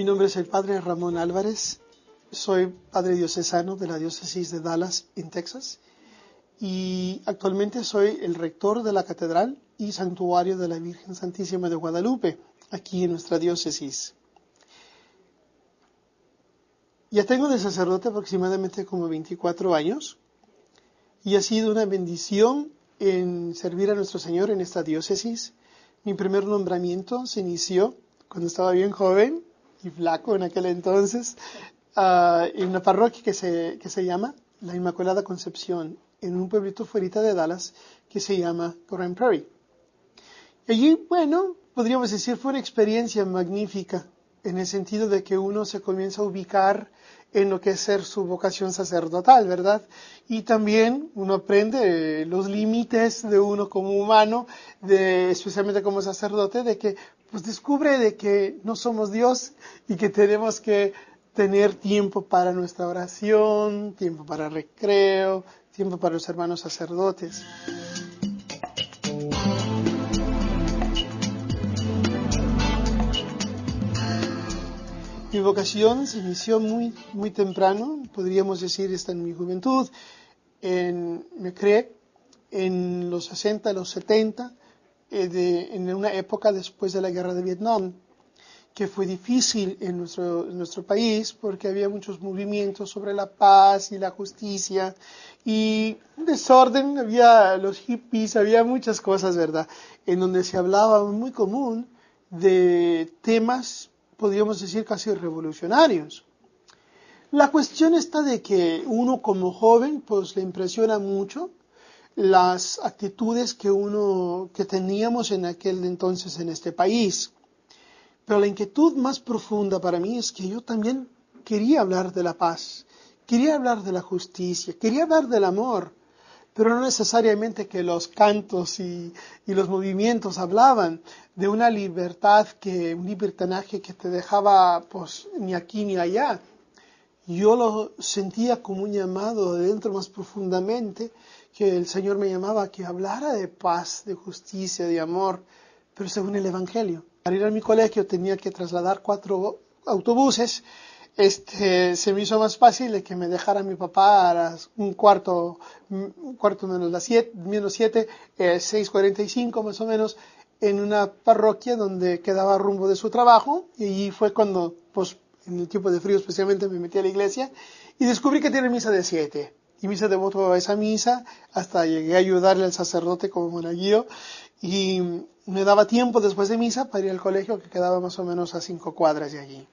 nombre es el Padre Ramón Álvarez, soy Padre Diocesano de la Diócesis de Dallas, en Texas, y actualmente soy el rector de la Catedral y Santuario de la Virgen Santísima de Guadalupe, aquí en nuestra diócesis. Ya tengo de sacerdote aproximadamente como 24 años, y ha sido una bendición en servir a nuestro Señor en esta diócesis. Mi primer nombramiento se inició cuando estaba bien joven y flaco en aquel entonces, en una parroquia que se llama la Inmaculada Concepción, en un pueblito fuera de Dallas que se llama Grand Prairie. Y allí, bueno, podríamos decir, fue una experiencia magnífica, en el sentido de que uno se comienza a ubicar en lo que es ser su vocación sacerdotal, ¿verdad? Y también uno aprende los límites de uno como humano, especialmente como sacerdote, de que pues descubre de que no somos Dios y que tenemos que tener tiempo para nuestra oración, tiempo para recreo, tiempo para los hermanos sacerdotes. Mi vocación se inició muy temprano, podríamos decir, está en mi juventud. Me creé en los 60, los 70, en una época después de la guerra de Vietnam, que fue difícil en nuestro país porque había muchos movimientos sobre la paz y la justicia y desorden, había los hippies, había muchas cosas, ¿verdad?, en donde se hablaba muy común de temas, podríamos decir, casi revolucionarios. La cuestión está de que uno como joven pues le impresiona mucho las actitudes que teníamos en aquel entonces en este país. Pero la inquietud más profunda para mí es que yo también quería hablar de la paz, quería hablar de la justicia, quería hablar del amor, pero no necesariamente que los cantos y los movimientos hablaban de una libertad, un libertinaje que te dejaba pues ni aquí ni allá. Yo lo sentía como un llamado de dentro más profundamente, que el Señor me llamaba a que hablara de paz, de justicia, de amor, pero según el Evangelio. Para ir a mi colegio tenía que trasladar 4 autobuses. Se me hizo más fácil de que me dejara mi papá a las un cuarto menos las 7, menos 7, 6:45 más o menos, en una parroquia donde quedaba rumbo de su trabajo, y allí fue cuando, pues, en el tiempo de frío especialmente, me metí a la iglesia y descubrí que tiene misa de 7. Y me hice devoto a esa misa, hasta llegué a ayudarle al sacerdote como monaguillo, y me daba tiempo después de misa para ir al colegio, que quedaba más o menos a 5 cuadras de allí.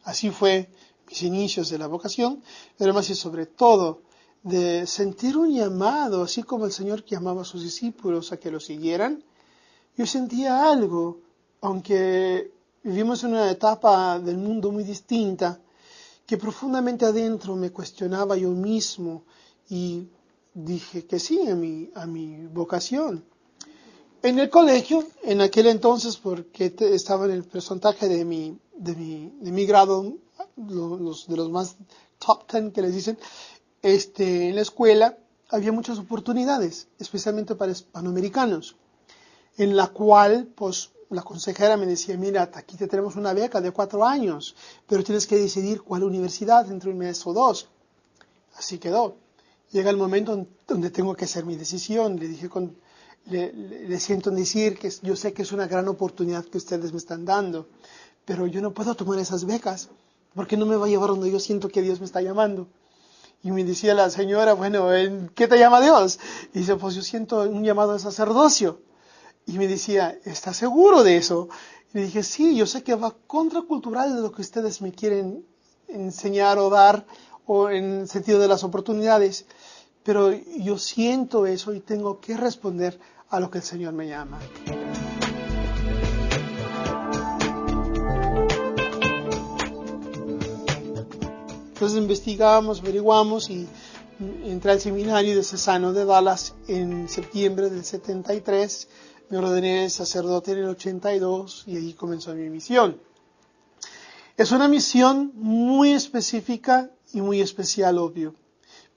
Así fue mis inicios de la vocación, pero más y sobre todo de sentir un llamado, así como el Señor llamaba a sus discípulos a que lo siguieran. Yo sentía algo, aunque vivimos en una etapa del mundo muy distinta, que profundamente adentro me cuestionaba yo mismo y dije que sí a mi vocación. En el colegio, en aquel entonces, porque estaba en el porcentaje de mi grado, de los más top 10 que les dicen, en la escuela había muchas oportunidades, especialmente para hispanoamericanos, en la cual, pues, la consejera me decía, mira, aquí te tenemos una beca de 4 años, pero tienes que decidir cuál universidad entre un mes o 2. Así quedó. Llega el momento donde tengo que hacer mi decisión. Le dije le siento decir que yo sé que es una gran oportunidad que ustedes me están dando, pero yo no puedo tomar esas becas, porque no me va a llevar donde yo siento que Dios me está llamando. Y me decía la señora, bueno, ¿en qué te llama Dios? Y dice, pues yo siento un llamado al sacerdocio. Y me decía, ¿estás seguro de eso? Y le dije, sí, yo sé que va contracultural de lo que ustedes me quieren enseñar o dar, o en el sentido de las oportunidades, pero yo siento eso y tengo que responder a lo que el Señor me llama. Entonces investigamos, averiguamos y entré al seminario diocesano de Dallas en septiembre del 73, me ordené sacerdote en el 82 y ahí comenzó mi misión. Es una misión muy específica y muy especial, obvio,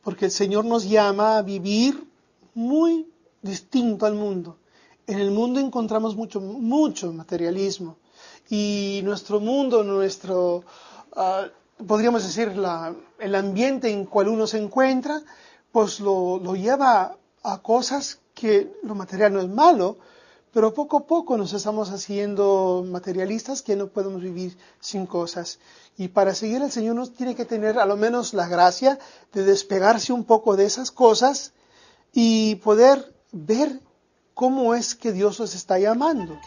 porque el Señor nos llama a vivir muy distinto al mundo. En el mundo encontramos mucho materialismo y nuestro mundo, podríamos decir, el ambiente en cual uno se encuentra, pues lo lleva a cosas que lo material no es malo, pero poco a poco nos estamos haciendo materialistas que no podemos vivir sin cosas. Y para seguir al Señor uno tiene que tener a lo menos la gracia de despegarse un poco de esas cosas y poder ver cómo es que Dios nos está llamando.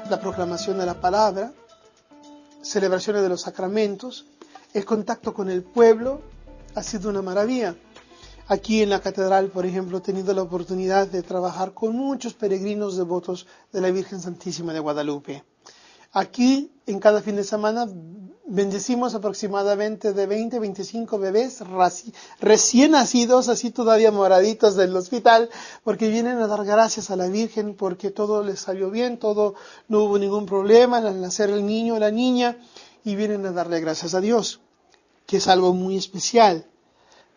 La proclamación de la palabra, celebraciones de los sacramentos, el contacto con el pueblo ha sido una maravilla. Aquí en la catedral, por ejemplo, he tenido la oportunidad de trabajar con muchos peregrinos devotos de la Virgen Santísima de Guadalupe. Aquí, en cada fin de semana, bendecimos aproximadamente de 20 a 25 bebés recién nacidos, así todavía moraditos del hospital, porque vienen a dar gracias a la Virgen, porque todo les salió bien, no hubo ningún problema al nacer el niño o la niña, y vienen a darle gracias a Dios, que es algo muy especial.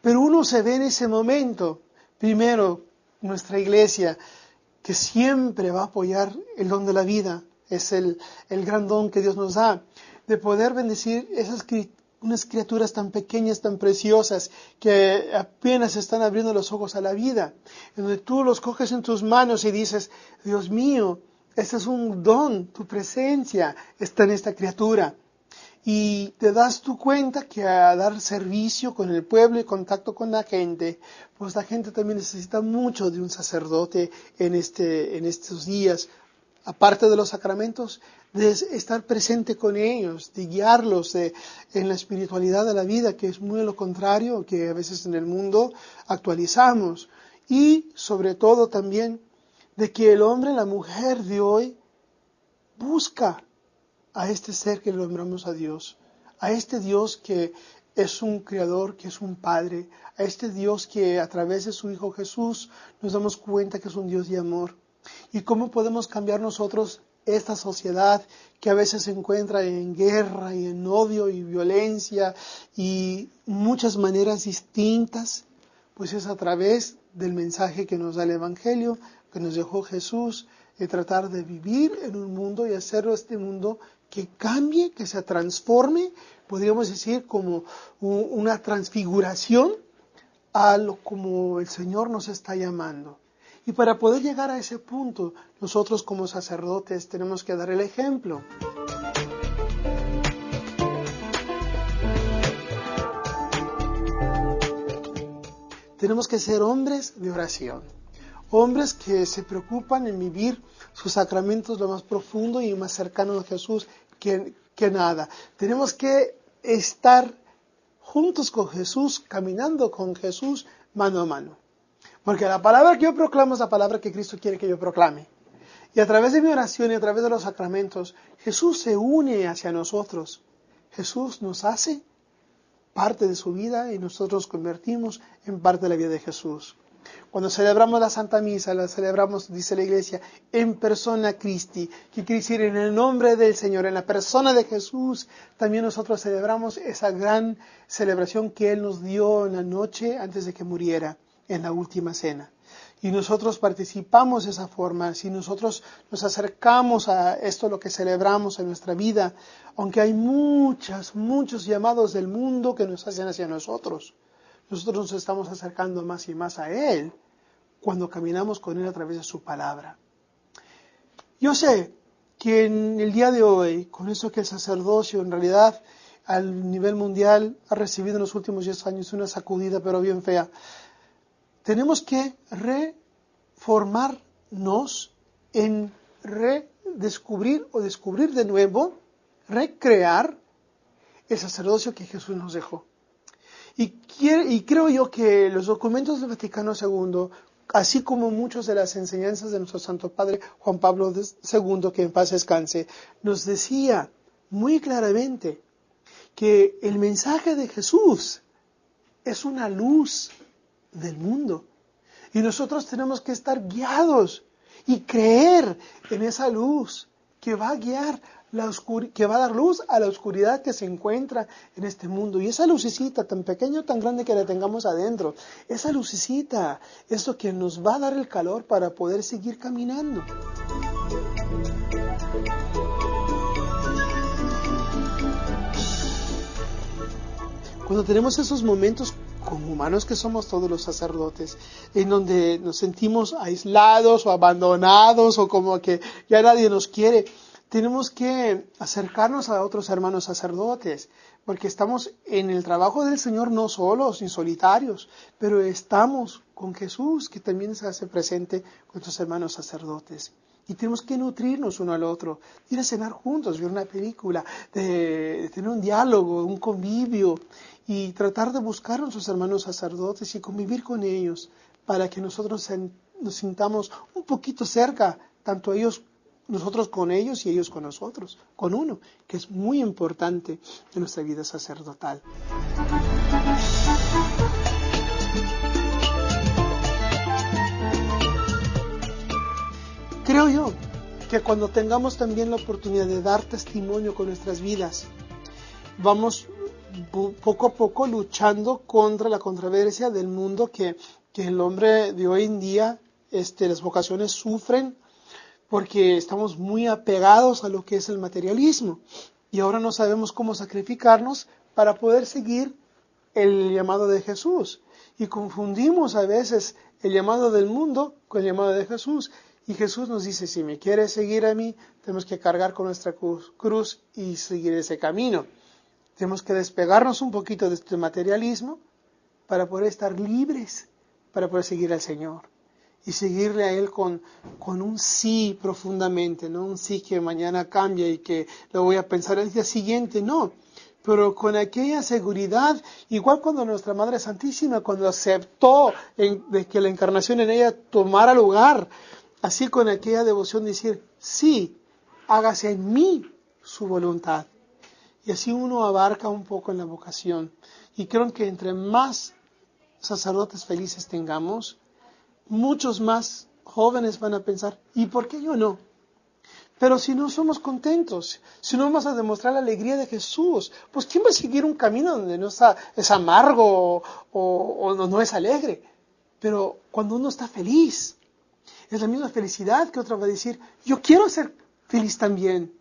Pero uno se ve en ese momento, primero, nuestra iglesia, que siempre va a apoyar el don de la vida, es el gran don que Dios nos da, de poder bendecir unas criaturas tan pequeñas, tan preciosas, que apenas están abriendo los ojos a la vida, en donde tú los coges en tus manos y dices, Dios mío, este es un don, tu presencia está en esta criatura. Y te das tu cuenta que a dar servicio con el pueblo y contacto con la gente, pues la gente también necesita mucho de un sacerdote en estos días, aparte de los sacramentos, de estar presente con ellos, de guiarlos en la espiritualidad de la vida, que es muy lo contrario que a veces en el mundo actualizamos. Y sobre todo también de que el hombre, la mujer de hoy, busca a este ser que le nombramos a Dios, a este Dios que es un creador, que es un padre, a este Dios que a través de su Hijo Jesús nos damos cuenta que es un Dios de amor. ¿Y cómo podemos cambiar nosotros esta sociedad que a veces se encuentra en guerra y en odio y violencia y muchas maneras distintas? Pues es a través del mensaje que nos da el Evangelio, que nos dejó Jesús, de tratar de vivir en un mundo y hacerlo este mundo que cambie, que se transforme, podríamos decir como una transfiguración a lo como el Señor nos está llamando. Y para poder llegar a ese punto, nosotros como sacerdotes tenemos que dar el ejemplo. Tenemos que ser hombres de oración, hombres que se preocupan en vivir sus sacramentos lo más profundo y más cercano a Jesús que nada. Tenemos que estar juntos con Jesús, caminando con Jesús mano a mano. Porque la palabra que yo proclamo es la palabra que Cristo quiere que yo proclame. Y a través de mi oración y a través de los sacramentos, Jesús se une hacia nosotros. Jesús nos hace parte de su vida y nosotros nos convertimos en parte de la vida de Jesús. Cuando celebramos la Santa Misa, la celebramos, dice la Iglesia, en persona Christi, que quiere decir en el nombre del Señor, en la persona de Jesús. También nosotros celebramos esa gran celebración que Él nos dio en la noche antes de que muriera, en la última cena. Y nosotros participamos de esa forma, si nosotros nos acercamos a esto, lo que celebramos en nuestra vida, aunque hay muchos llamados del mundo que nos hacen hacia nosotros nos estamos acercando más y más a Él cuando caminamos con Él a través de su palabra. Yo sé que en el día de hoy, con eso que el sacerdocio en realidad al nivel mundial ha recibido en los últimos 10 años una sacudida pero bien fea, tenemos que reformarnos en redescubrir o descubrir de nuevo, recrear el sacerdocio que Jesús nos dejó. Y creo yo que los documentos del Vaticano II, así como muchas de las enseñanzas de nuestro Santo Padre Juan Pablo II, que en paz descanse, nos decía muy claramente que el mensaje de Jesús es una luz del mundo. Y nosotros tenemos que estar guiados y creer en esa luz que va a guiar que va a dar luz a la oscuridad que se encuentra en este mundo. Y esa lucecita tan pequeña o tan grande que la tengamos adentro, esa lucecita es lo que nos va a dar el calor para poder seguir caminando. Cuando tenemos esos momentos, como humanos que somos todos los sacerdotes, en donde nos sentimos aislados o abandonados o como que ya nadie nos quiere, tenemos que acercarnos a otros hermanos sacerdotes, porque estamos en el trabajo del Señor no solos ni solitarios, pero estamos con Jesús, que también se hace presente con nuestros hermanos sacerdotes. Y tenemos que nutrirnos uno al otro, ir a cenar juntos, ver una película, de tener un diálogo, un convivio, y tratar de buscar a nuestros hermanos sacerdotes y convivir con ellos, para que nosotros nos sintamos un poquito cerca, tanto ellos, nosotros con ellos y ellos con nosotros, con uno, que es muy importante en nuestra vida sacerdotal. Creo yo que cuando tengamos también la oportunidad de dar testimonio con nuestras vidas, vamos poco a poco luchando contra la controversia del mundo que el hombre de hoy en día, las vocaciones sufren porque estamos muy apegados a lo que es el materialismo y ahora no sabemos cómo sacrificarnos para poder seguir el llamado de Jesús. Y confundimos a veces el llamado del mundo con el llamado de Jesús. Y Jesús nos dice, si me quieres seguir a mí, tenemos que cargar con nuestra cruz y seguir ese camino. Tenemos que despegarnos un poquito de este materialismo para poder estar libres, para poder seguir al Señor. Y seguirle a Él con un sí profundamente, no un sí que mañana cambia y que lo voy a pensar el día siguiente, no. Pero con aquella seguridad, igual cuando nuestra Madre Santísima, cuando aceptó de que la encarnación en ella tomara lugar, así con aquella devoción de decir, sí, hágase en mí su voluntad. Y así uno abarca un poco en la vocación. Y creo que entre más sacerdotes felices tengamos, muchos más jóvenes van a pensar, ¿y por qué yo no? Pero si no somos contentos, si no vamos a demostrar la alegría de Jesús, pues ¿quién va a seguir un camino donde no es amargo o no es alegre? Pero cuando uno está feliz, es la misma felicidad que otro va a decir, yo quiero ser feliz también.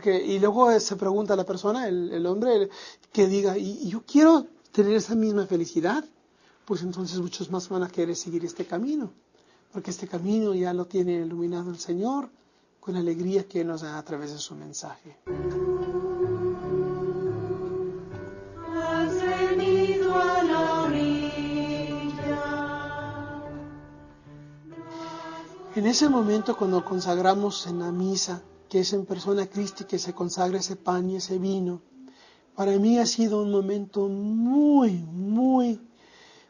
Y luego se pregunta a la persona, el hombre, que diga, ¿y yo quiero tener esa misma felicidad? Pues entonces muchos más van a querer seguir este camino, porque este camino ya lo tiene iluminado el Señor con la alegría que nos da a través de su mensaje. Has venido a la orilla. En ese momento cuando consagramos en la misa, que es en persona Cristo que se consagra ese pan y ese vino, para mí ha sido un momento muy,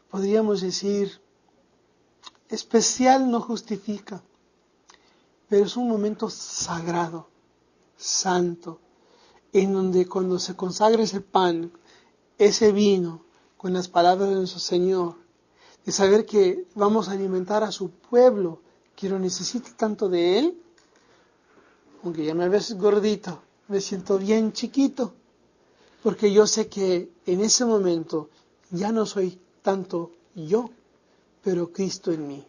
podríamos decir, especial no justifica, pero es un momento sagrado, santo, en donde cuando se consagra ese pan, ese vino, con las palabras de nuestro Señor, de saber que vamos a alimentar a su pueblo, que lo necesita tanto de Él, aunque ya me ves gordito, me siento bien chiquito, porque yo sé que en ese momento ya no soy tanto yo, pero Cristo en mí.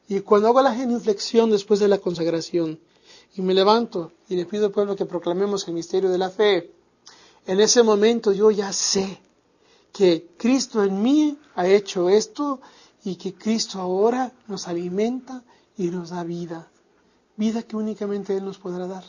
Y cuando hago la genuflexión después de la consagración, y me levanto y le pido al pueblo que proclamemos el misterio de la fe, en ese momento yo ya sé que Cristo en mí ha hecho esto y que Cristo ahora nos alimenta y nos da vida, vida que únicamente Él nos podrá dar.